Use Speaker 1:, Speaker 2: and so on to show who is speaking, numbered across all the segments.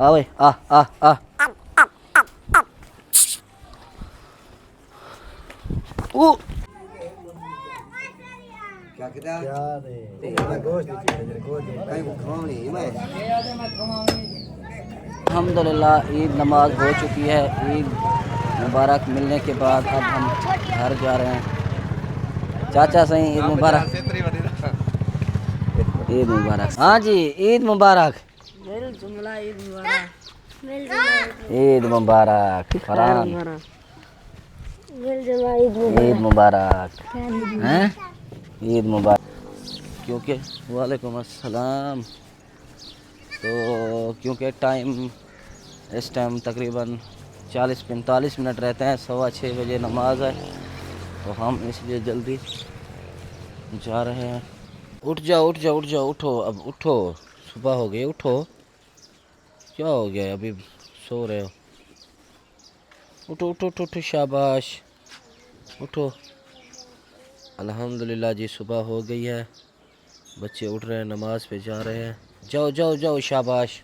Speaker 1: आवे आ ओ क्या कहता अल्हम्दुलिल्लाह ईद नमाज हो चुकी है। ईद मुबारक मिलने के बाद अब हम घर जा रहे हैं। चाचा सही ईद मुबारक। ईद मुबारक। हाँ जी ईद मुबारक। ईद मुबारक फरहान। ईद मुबारक हैं ईद मुबारक। क्योंकि वालेकुम अस्सलाम। तो क्योंकि इस टाइम तकरीबन 40-45 मिनट रहते हैं। 6:15 बजे नमाज है तो हम इसलिए जल्दी जा रहे हैं। उठ जाओ उठ जाओ उठ जाओ उठो अब उठो। सुबह हो गई उठो। क्या हो गया अभी सो रहे हो? उठो उठो उठो उठो शाबाश उठो। अल्हम्दुलिल्लाह जी सुबह हो गई है। बच्चे उठ रहे हैं नमाज पे जा रहे हैं। जाओ जाओ जाओ शाबाश।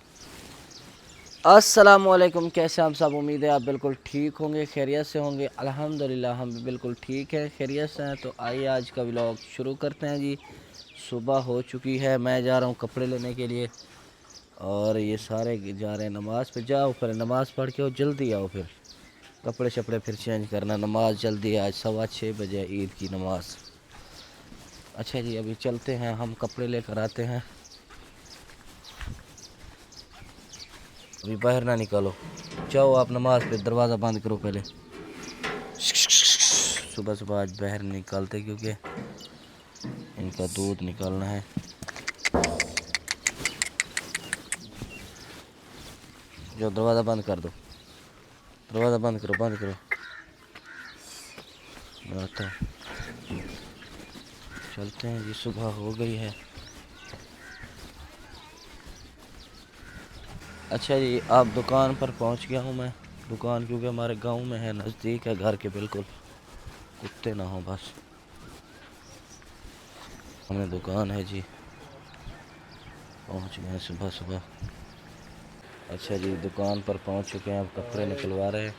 Speaker 1: अस्सलामुअलैकुम। कैसे हम सब? उम्मीद है आप बिल्कुल ठीक होंगे, खैरियत से होंगे। अल्हम्दुलिल्लाह हम भी बिल्कुल ठीक हैं, खैरियत से हैं। तो आइए आज का व्लॉग शुरू करते हैं जी। सुबह हो चुकी है, मैं जा रहा हूँ कपड़े लेने के लिए और ये सारे जा रहे हैं नमाज़ पे। जाओ फिर नमाज़ पढ़ के आओ, जल्दी आओ, फिर कपड़े शपड़े फिर चेंज करना। नमाज जल्दी आज 6:15 बजे ईद की नमाज। अच्छा जी अभी चलते हैं, हम कपड़े लेकर आते हैं। अभी बाहर ना निकालो, जाओ आप नमाज पे। दरवाज़ा बंद करो पहले। सुबह सुबह आज बाहर निकालते क्योंकि इनका दूध निकालना है। जो दरवाज़ा बंद कर दो, दरवाज़ा बंद करो, बंद करो। आता चलते हैं जी, सुबह हो गई है। अच्छा जी आप दुकान पर पहुंच गया हूं मैं। दुकान क्योंकि हमारे गांव में है, नज़दीक है घर के बिल्कुल, कुत्ते ना हो बस। हमें दुकान है जी, पहुंच गए हैं सुबह सुबह। अच्छा जी दुकान पर पहुंच चुके हैं, अब कपड़े निकलवा रहे हैं।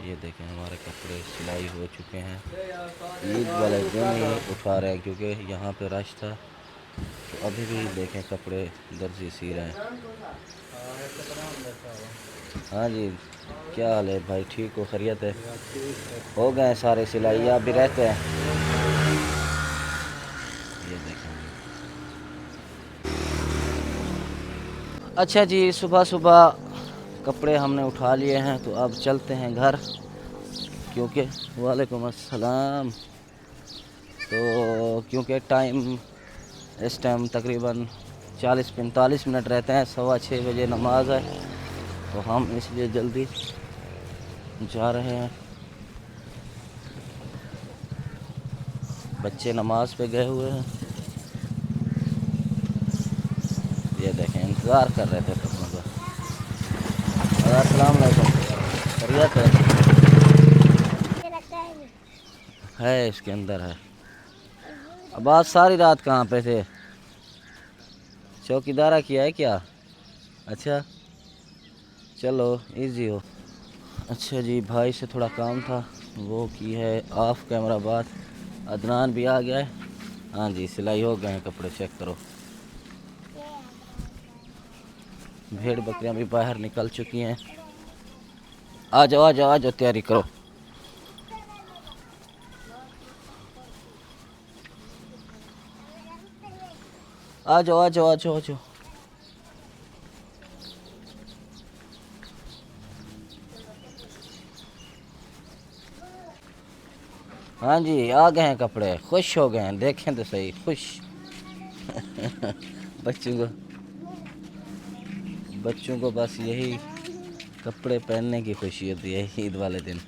Speaker 1: ये देखें हमारे कपड़े सिलाई हो चुके हैं। ईद वाले दिन ही उठा रहे हैं क्योंकि यहाँ पे रश था। तो अभी भी देखें कपड़े दर्जी सी रहे हैं। हाँ जी क्या हाल है भाई? ठीक हो, खैरियत है? हो गए सारे सिलाई, आप भी रहते हैं? ये देखें। अच्छा जी सुबह सुबह कपड़े हमने उठा लिए हैं तो अब चलते हैं घर क्योंकि वालेकुम अस्सलाम। तो क्योंकि इस टाइम तकरीबन 40-45 मिनट रहते हैं। 6:15 बजे नमाज है तो हम इसलिए जल्दी जा रहे हैं। बच्चे नमाज पे गए हुए हैं। ये देखें इंतज़ार कर रहे थे कपड़ों का। अस्सलाम वालेकुम, खैरियत है इसके अंदर है। अब आज सारी रात कहाँ पे थे? चौकीदारा किया है क्या? अच्छा चलो इजी हो। अच्छा जी भाई से थोड़ा काम था, वो की है ऑफ कैमरा बात। अदनान भी आ गया है। हाँ जी सिलाई हो गए हैं कपड़े, चेक करो। भेड़ बकरियां भी बाहर निकल चुकी हैं। आ जाओ आ जाओ आ जाओ, तैयारी करो। आ जाओ आ जाओ आ जाओ आ जाओ। हाँ जी आ गए हैं कपड़े, खुश हो गए हैं। देखें तो सही खुश। बच्चों को बस यही कपड़े पहनने की खुशी होती है ईद वाले दिन।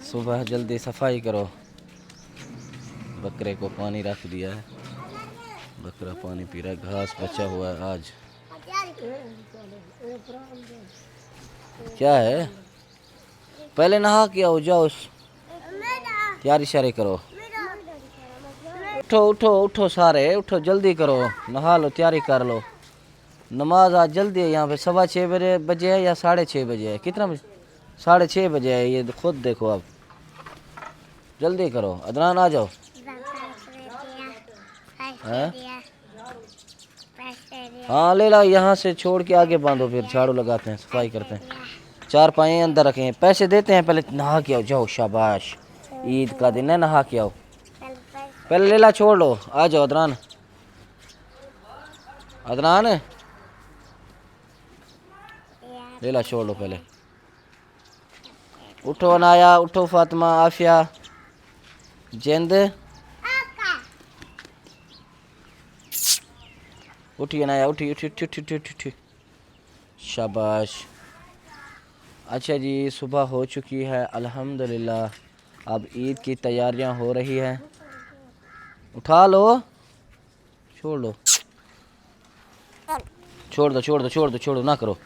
Speaker 1: सुबह जल्दी सफाई करो। बकरे को पानी रख दिया है, बकरा पानी पी रहा है, घास बचा हुआ है आज। क्या है? पहले नहा के आओ, जाओ तैयारी शारी करो। उठो उठो उठो सारे उठो, जल्दी करो, नहा लो, तैयारी कर लो। नमाज आज जल्दी है यहाँ पे, 6:15 बजे है या 6:30 बजे है, कितना बजे? 6:30 बजे है, ये खुद देखो आप, जल्दी करो। अदनान आ जाओ। हैं? हाँ ले ला, यहाँ से छोड़ के आगे बांधो, फिर झाड़ू लगाते हैं, सफाई करते हैं। 4 पाए अंदर रखें, पैसे देते हैं, पहले नहा के आओ, जाओ शाबाश, ईद का दिन है, नहा के आओ। पहले ले ला, छोड़ लो, आ जाओ अदनान। अदनान ले ला, छोड़ लो पहले। उठो अनाया, उठो फातिमा, आफिया, जिंद, उठी अनाया, उठी उठी उठी उठी उठी उठी, शाबाश। अच्छा जी, सुबह हो चुकी है अल्हम्दुलिल्लाह, अब ईद की तैयारियां हो रही हैं। उठा लो, छोड़ लो, छोड़ दो छोड़ दो छोड़ दो, छोड़ो ना करो।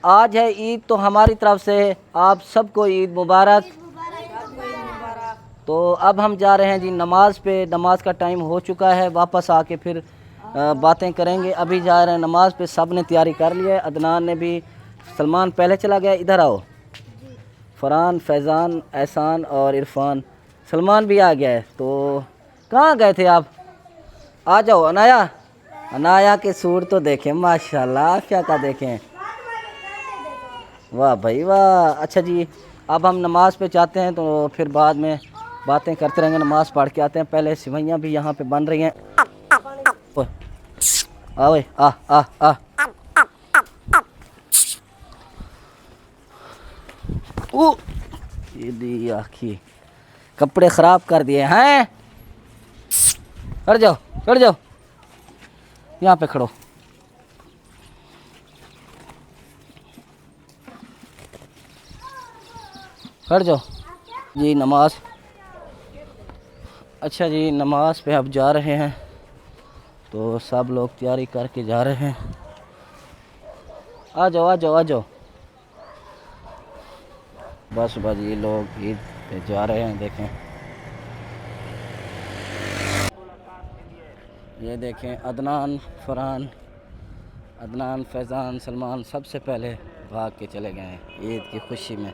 Speaker 1: आज है ईद, तो हमारी तरफ से आप सबको ईद मुबारक। तो अब हम जा रहे हैं जी नमाज पे, नमाज का टाइम हो चुका है, वापस आके फिर बातें करेंगे। अभी जा रहे हैं नमाज पे, सब ने तैयारी कर ली है, अदनान ने भी। सलमान पहले चला गया, इधर आओ। फरहान, फैज़ान, एहसान और इरफान, सलमान भी आ गया है। तो कहाँ गए थे आप? आ जाओ अनाया, अनाया के सूट तो देखें माशाल्लाह, क्या का देखें, वाह भाई वाह। अच्छा जी, अब हम नमाज पे जाते हैं, तो फिर बाद में बातें करते रहेंगे। नमाज पढ़ के आते हैं, पहले सिवैयाँ भी यहाँ पे बन रही हैं। ओए आ आ आ, ओ ये दी आखी, कपड़े ख़राब कर दिए हैं। चढ़ जाओ चढ़ जाओ, यहाँ पे खड़ो। खड़ जाओ जी, नमाज। अच्छा जी, नमाज पे अब जा रहे हैं, तो सब लोग तैयारी करके जा रहे हैं। आ जाओ आ जाओ आ जाओ। बस बस ये लोग ईद पे जा रहे हैं, देखें ये देखें, अदनान, फरहान, अदनान, फैज़ान, सलमान सबसे पहले भाग के चले गए हैं ईद की खुशी में।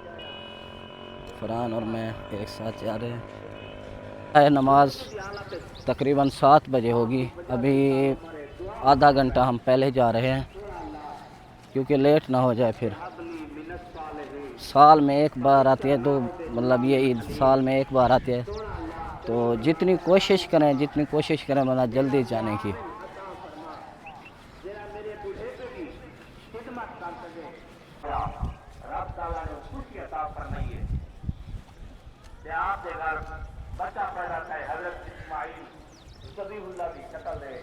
Speaker 1: फरहान और मैं एक साथ जा रहे हैं। नमाज तकरीबन 7 बजे होगी, अभी आधा घंटा हम पहले जा रहे हैं, क्योंकि लेट ना हो जाए। फिर साल में एक बार आती है, तो मतलब ये ईद साल में एक बार आती है, तो जितनी कोशिश करें मतलब जल्दी जाने की। बच्चा पैदा था हज़रत इस्माइल, ज़बीहुल्लाह की शक्ल दे,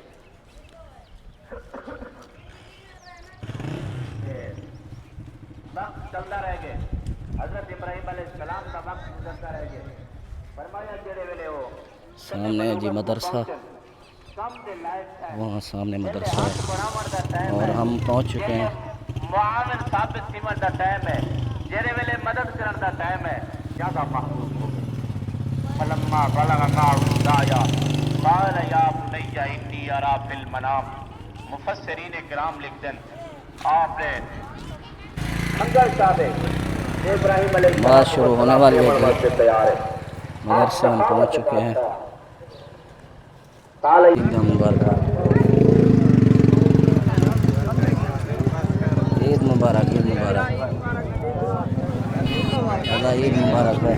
Speaker 1: वक्त चलता रह गए, हज़रत इब्राहिम अलैहिस्सलाम का वक्त गुजरता रह गया, फरमाया जेड़े वेले हो सामने जी मदरसा, वहाँ सामने मदरसा है, और हम पहुँच चुके हैं। मुआविन साबित सीमत दा टाइम है, जेड़े वेले मदद करने दा टाइम है, क्या का महबूब हो। फलम्मा बलग माअहु दाया क़ाल या बुनय्या इन्नी अरा फिल मनाम। मुफस्सिरीन किराम लिखते हैं, आपने मंगल साहब इब्राहिम अलैहिस्सलाम शुरू होने वाली है, मदरसे हम पहुँच चुके हैं। ईद मुबारक, ईद मुबारक, ईद मुबारक, ईद मुबारक है।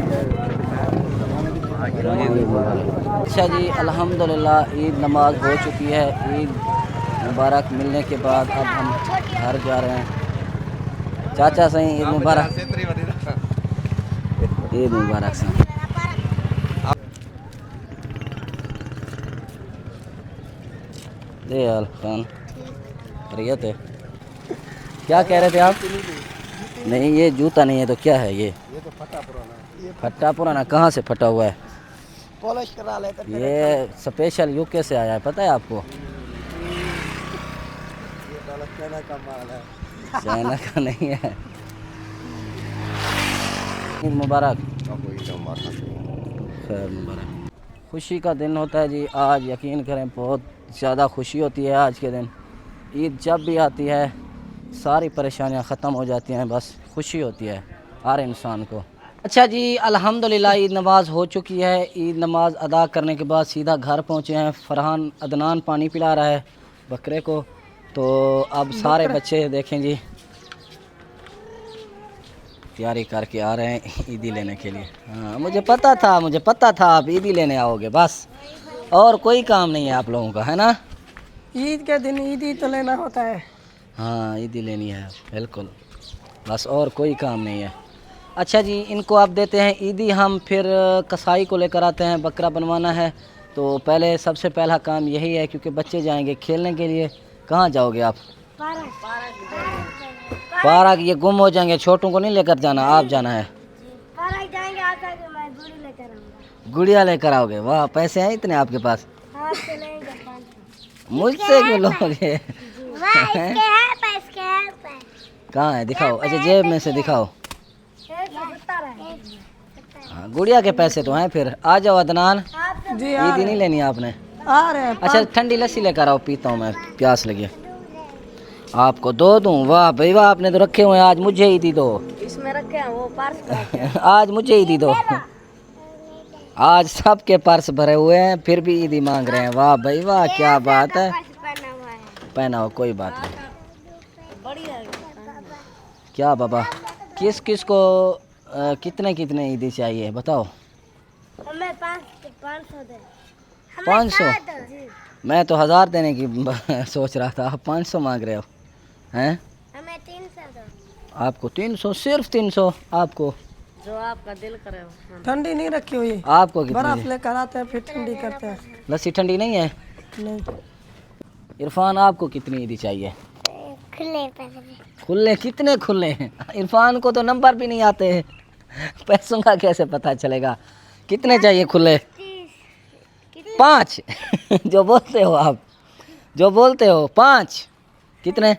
Speaker 1: अच्छा जी, अल्हम्दुलिल्लाह ईद नमाज हो चुकी है। ईद मुबारक मिलने के बाद अब हम घर जा रहे हैं। चाचा सही ईद मुबारक, ईद मुबारक सही। दे यार खान रियत है, क्या कह रहे थे आप? नहीं ये जूता नहीं है तो क्या है ये? तो फटा पुराना। फटा पुराना कहाँ से फटा हुआ है? पॉलिश करा लेते। ये स्पेशल यूके से आया है, पता है आपको?
Speaker 2: चाइना का माल है।
Speaker 1: चाइना का नहीं है। ईद मुबारक। खैर मुबारक। खुशी का दिन होता है जी आज, यकीन करें बहुत ज़्यादा खुशी होती है आज के दिन। ईद जब भी आती है सारी परेशानियां ख़त्म हो जाती हैं, बस खुशी होती है हर इंसान को। अच्छा जी, अल्हम्दुलिल्लाह ईद नमाज़ हो चुकी है। ईद नमाज़ अदा करने के बाद सीधा घर पहुँचे हैं। फरहान अदनान पानी पिला रहा है बकरे को। तो अब सारे बच्चे देखें जी तैयारी करके आ रहे हैं ईदी लेने के लिए। हाँ मुझे पता था आप ईदी लेने आओगे, बस और कोई काम नहीं है आप लोगों का, है ना।
Speaker 3: ईद के दिन ईदी तो लेना होता है।
Speaker 1: हाँ ईदी लेनी है बिल्कुल, बस और कोई काम नहीं है। अच्छा जी, इनको आप देते हैं ईदी, हम फिर कसाई को लेकर आते हैं, बकरा बनवाना है। तो पहले सबसे पहला काम यही है क्योंकि बच्चे जाएंगे खेलने के लिए। कहाँ जाओगे आप? पार्क। ये गुम हो जाएंगे, छोटों को नहीं लेकर जाना, आप जाना है।
Speaker 4: पार्क जाएंगे, आकर के मैं गुड़ी लेकर आऊंगा।
Speaker 1: गुड़िया लेकर आओगे? वाह, पैसे हैं इतने आपके पास?
Speaker 4: हाँ, चलेंगे 500।
Speaker 1: मुझसे क्यों लोगे?
Speaker 4: वाह, इसके है पैसे।
Speaker 1: कहाँ है, दिखाओ। अच्छा जेब में से दिखाओ।
Speaker 4: 170 है।
Speaker 1: हाँ गुड़िया के पैसे तो हैं। फिर आ जाओ अदनान,
Speaker 3: जी
Speaker 1: ईदी नहीं लेनी आपने?
Speaker 3: आ रहे हैं।
Speaker 1: अच्छा ठंडी लस्सी लेकर आओ, पीता हूँ मैं, प्यास लगी। आपको दो दूँ? वाह भाई वाह, आपने तो रखे हुए हैं, आज मुझे ईदी दो।
Speaker 4: इसमें रखे हैं वो पर्स।
Speaker 1: आज मुझे ईदी दो। आज सबके पर्स भरे हुए हैं फिर भी ईदी मांग रहे हैं। वाह भाई वाह, क्या बात है। पहना हो, कोई बात नहीं। क्या बाबा, किस किस को कितने कितने ईदी चाहिए बताओ?
Speaker 4: हमें 500 दे।
Speaker 1: 500? मैं तो 1000 देने की सोच रहा था, आप 500 मांग रहे हो हैं?
Speaker 4: हमें 300 दो।
Speaker 1: आपको 300? सिर्फ 300 आपको?
Speaker 4: जो आपका दिल करे।
Speaker 3: ठंडी नहीं रखी हुई,
Speaker 1: आपको
Speaker 3: बर्फ
Speaker 1: कितनी?
Speaker 3: लेकर आते हैं फिर ठंडी करते हैं।
Speaker 1: लस्सी ठंडी नहीं है?
Speaker 3: नहीं,
Speaker 1: इरफान आपको कितनी ईदी चाहिए?
Speaker 4: खुले पैसे।
Speaker 1: खुले? कितने खुले हैं? इरफान को तो नंबर भी नहीं आते हैं, पैसों का कैसे पता चलेगा? कितने चाहिए खुले? 5? जो बोलते हो आप, जो बोलते हो 5? कितने?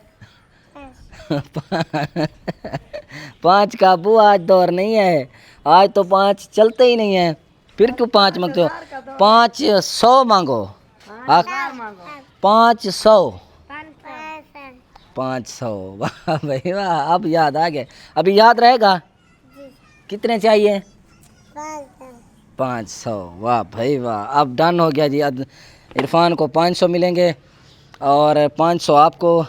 Speaker 1: 5 का अबू आज दौर नहीं है, आज तो 5 चलते ही नहीं है। फिर क्यों 5 मांगते हो? 500 मांगो। 500? 500? वाह भाई वाह, अब याद आ गया। अभी याद रहेगा? कितने चाहिए? 500? वाह भाई वाह, अब डन हो गया जी। अब इरफान को 500 मिलेंगे और 500 आपको,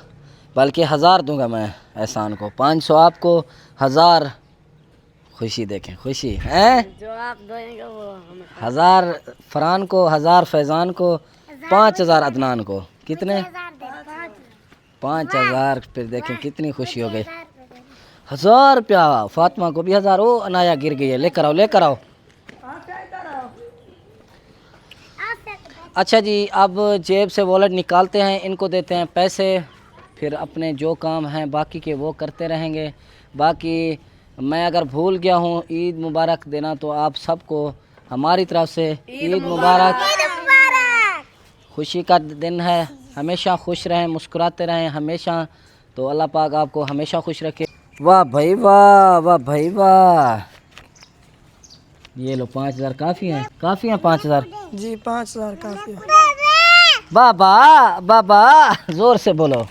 Speaker 1: बल्कि 1000 दूंगा मैं एहसान को। 500 आपको, 1000 खुशी। देखें खुशी है।
Speaker 4: जो आप देंगे वो हमें।
Speaker 1: 1000 फरहान को, 1000 फैज़ान को, 5000 अदनान को। कितने? 5000। फिर देखें कितनी खुशी हो गई। 1000 रुपया। फातिमा को भी 1000। ओ अनाया गिर गई है, लेकर आओ लेकर आओ। अच्छा जी, अब जेब से वॉलेट निकालते हैं, इनको देते हैं पैसे, फिर अपने जो काम हैं बाकी के वो करते रहेंगे। बाकी मैं अगर भूल गया हूँ ईद मुबारक देना तो आप सबको हमारी तरफ से ईद मुबारक। खुशी का दिन है, हमेशा खुश रहें, मुस्कुराते रहें हमेशा। तो अल्लाह पाक आपको हमेशा खुश रखे। वाह भाई वाह, वाह भाई वाह। ये लो 5000 काफ़ी हैं? काफ़ी हैं 5000?
Speaker 3: जी 5000 काफी है।
Speaker 1: बाबा बाबा जोर से बोलो,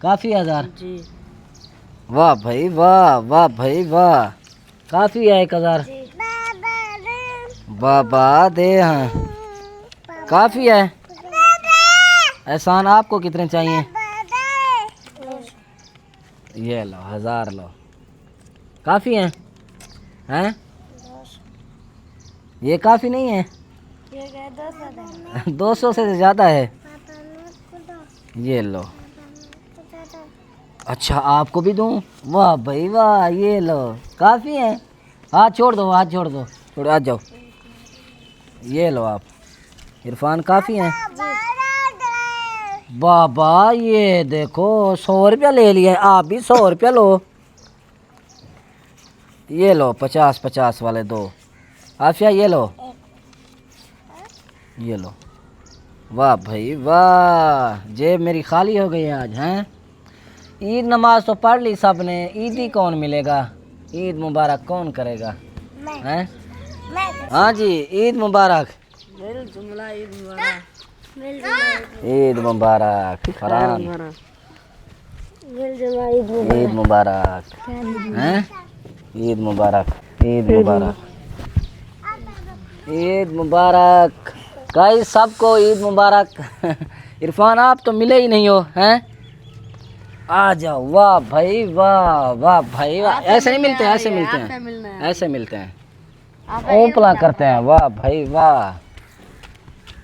Speaker 1: काफ़ी 1000?
Speaker 4: जी।
Speaker 1: वाह भाई वाह, वाह भाई वाह, काफ़ी है 1000। बाबा दे, हाँ काफ़ी है। एहसान आपको कितने चाहिए? ये लो 1000 लो, काफ़ी हैं? हैं? ये काफ़ी नहीं है? 200 से ज़्यादा है। ये लो। अच्छा आपको भी दूँ? वाह भाई वाह, ये लो काफ़ी है। हाथ छोड़ दो, हाथ छोड़ दो, छोड़ आ जाओ। ये लो आप, इरफान काफ़ी हैं? बाबा ये देखो 100 रुपया ले लिया, आप भी 100 रुपया लो। ये लो 50-50 वाले दो। आफिया ये लो, ये लो। वाह भाई वाह, जेब मेरी खाली हो गई है आज हैं। ईद नमाज तो पढ़ ली सबने, ईदी कौन मिलेगा? ईद मुबारक कौन करेगा? हैं? हाँ जी, ईद मुबारक। ईद मुबारक फरहान, ईद मुबारक हैं, ईद मुबारक, ईद मुबारक, ईद मुबारक गाइस सबको ईद मुबारक। इरफान आप तो मिले ही नहीं हो हैं? आ जाओ, वाह भाई वाह, वाह भाई वाह। ऐसे नहीं मिलते हैं, ऐसे मिलते हैं, ऐसे मिलते हैं, ओपला करते हैं। वाह भाई वाह,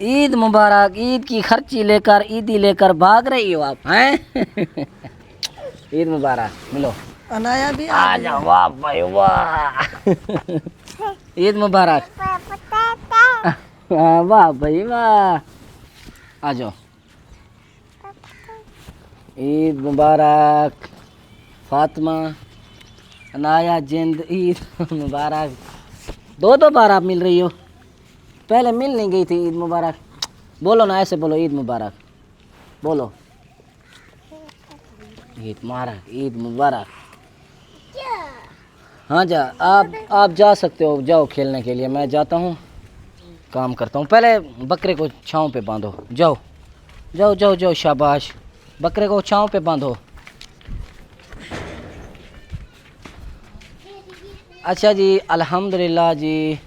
Speaker 1: ईद मुबारक। ईद की खर्ची लेकर, ईदी लेकर भाग रही हो आप हैं? ईद मुबारक, मिलो।
Speaker 3: अनाया भी
Speaker 1: आ जाओ, वाह भाई वाह। ईद मुबारक। हाँ, वाह भाई वाह, आ जाओ। ईद मुबारक फातिमा, अनाया, जिंद, ईद मुबारक। दो बार आप मिल रही हो, पहले मिल नहीं गई थी। ईद मुबारक बोलो ना, ऐसे बोलो, ईद मुबारक बोलो। ईद मुबारक, ईद मुबारक। हाँ जा, आप जा सकते हो, जाओ खेलने के लिए। मैं जाता हूँ, काम करता हूँ। पहले बकरे को छाँव पे बांधो, जाओ जाओ जाओ जाओ, शाबाश। बकरे को छाँव पे बांधो। अच्छा जी, अल्हम्दुलिल्लाह जी,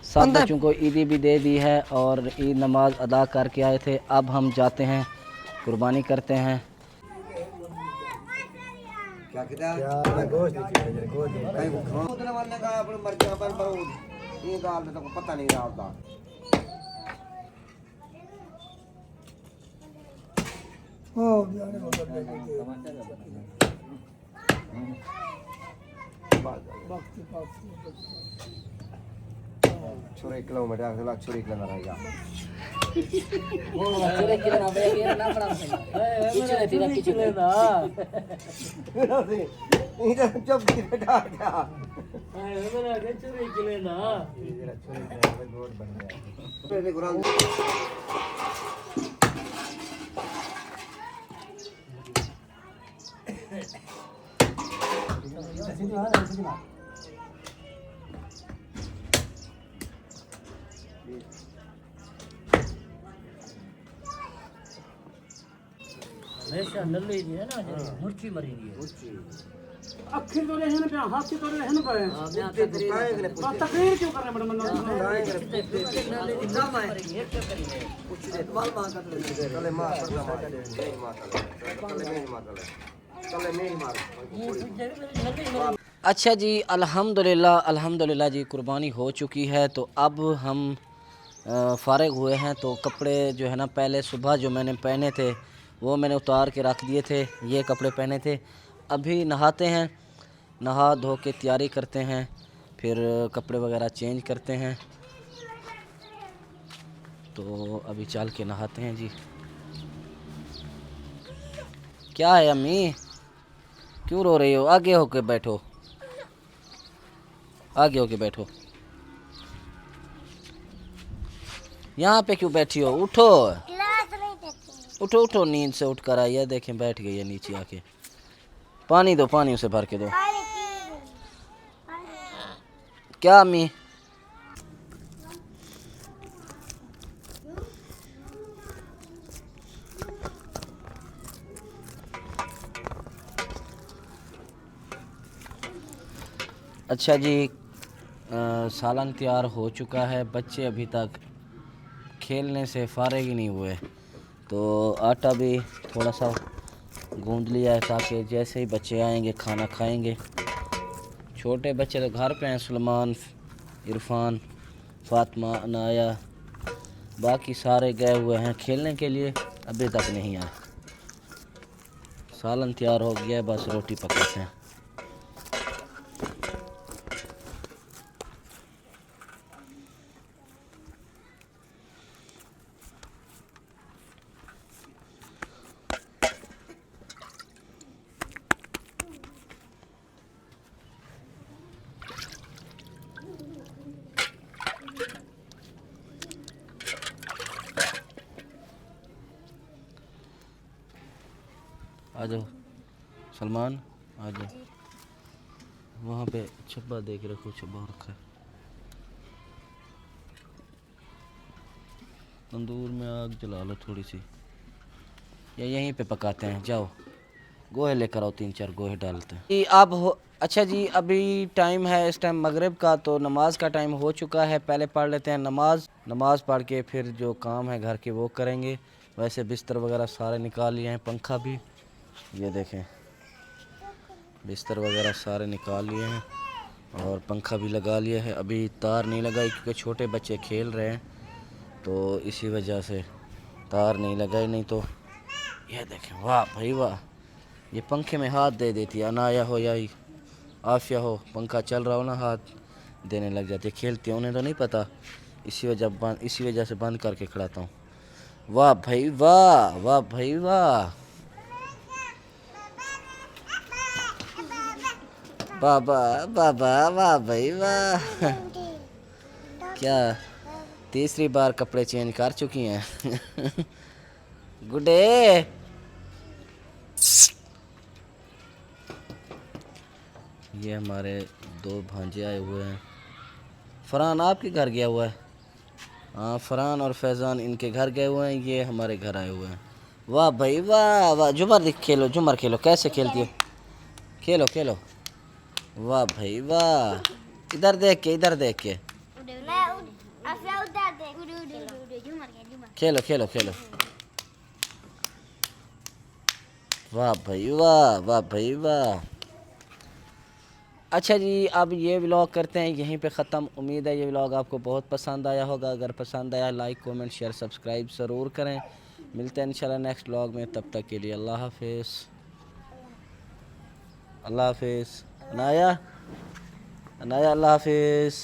Speaker 1: सब बच्चों को ईदी भी दे दी है और ईद नमाज अदा करके आए थे। अब हम जाते हैं, कुर्बानी करते हैं।
Speaker 2: छुरी किलोमीटर से लाख छुरी किलो रहेगा। चुप की बेटा क्या?
Speaker 5: अखिर तो रहन पे हाथ से तो रहन पे तकरीर क्यों कर रहे मैडम
Speaker 1: अच्छा जी, अल्हम्दुलिल्लाह अल्हम्दुलिल्लाह जी, कुर्बानी हो चुकी है। तो अब हम फ़ारिग हुए हैं। तो कपड़े जो है ना, पहले सुबह जो मैंने पहने थे वो मैंने उतार के रख दिए थे, ये कपड़े पहने थे। अभी नहाते हैं, नहा धो के तैयारी करते हैं, फिर कपड़े वगैरह चेंज करते हैं। तो अभी चल के नहाते हैं जी। क्या है अम्मी, क्यों रो रही हो? आगे होके बैठो, आगे होके बैठो। यहाँ पे क्यों बैठी हो? उठो उठो उठो, नींद से उठ कर आई है, देखें बैठ गई है नीचे आके। पानी दो, पानी उसे भर के दो। क्या अम्मी? अच्छा जी, सालन तैयार हो चुका है। बच्चे अभी तक खेलने से फारिग ही नहीं हुए, तो आटा भी थोड़ा सा गूंद लिया है ताकि जैसे ही बच्चे आएंगे खाना खाएंगे। छोटे बच्चे तो घर पे हैं, सलमान, इरफान, फातिमा, अनाया, बाकी सारे गए हुए हैं खेलने के लिए, अभी तक नहीं आए। सालन तैयार हो गया है, बस रोटी पकाते हैं। आ जाओ, सलमान आ जा। वहाँ पे छब्बा देख रखो, छब्बा रखा है तंदूर में, आग जला लो थोड़ी सी या यहीं पे पकाते हैं। जाओ गोहे लेकर आओ, 3-4 गोहे डालते हैं जी। अब हो अच्छा जी, अभी टाइम है इस टाइम मगरिब का, तो नमाज का टाइम हो चुका है। पहले पढ़ लेते हैं नमाज, नमाज पढ़ के फिर जो काम है घर के वो करेंगे। वैसे बिस्तर वगैरह सारे निकाल लिए हैं, पंखा भी ये देखें, बिस्तर वगैरह सारे निकाल लिए हैं और पंखा भी लगा लिया है। अभी तार नहीं लगाई क्योंकि छोटे बच्चे खेल रहे हैं, तो इसी वजह से तार नहीं लगाई, नहीं तो ये देखें, वाह भाई वाह, ये पंखे में हाथ दे देती है। अनाया हो या आफिया हो, पंखा चल रहा हो ना, हाथ देने लग जाती है। खेलती है, उन्हें तो नहीं पता, इसी वजह से बंद करके खड़ाता हूँ। वाह भाई वाह, वाह भाई वाह, बाबा बाबा, वाह भाई वाह। क्या तीसरी बार कपड़े चेंज कर चुकी हैं? गुडे ये हमारे 2 भांजे आए हुए हैं। फरहान आपके घर गया हुआ है? हाँ, फरहान और फैज़ान इनके घर गए हुए हैं, ये हमारे घर आए हुए हैं। वाह भाई वाह वाह। झुमर खेलो, झुमर खेलो, कैसे खेलती हो, खेलो खेलो। वाह भाई वाह, इधर देख के, इधर देख के खेलो खेलो खेलो। वाह भाई वाह, वाह भाई वाह। अच्छा जी, अब ये व्लॉग करते हैं यहीं पे ख़त्म। उम्मीद है ये व्लॉग आपको बहुत पसंद आया होगा। अगर पसंद आया लाइक कमेंट शेयर सब्सक्राइब ज़रूर करें। मिलते हैं इंशाल्लाह नेक्स्ट व्लॉग में, तब तक के लिए अल्लाह हाफिज़। अल्लाह हाफिज़। अनाया, अनाया अल्लाह हाफिज़।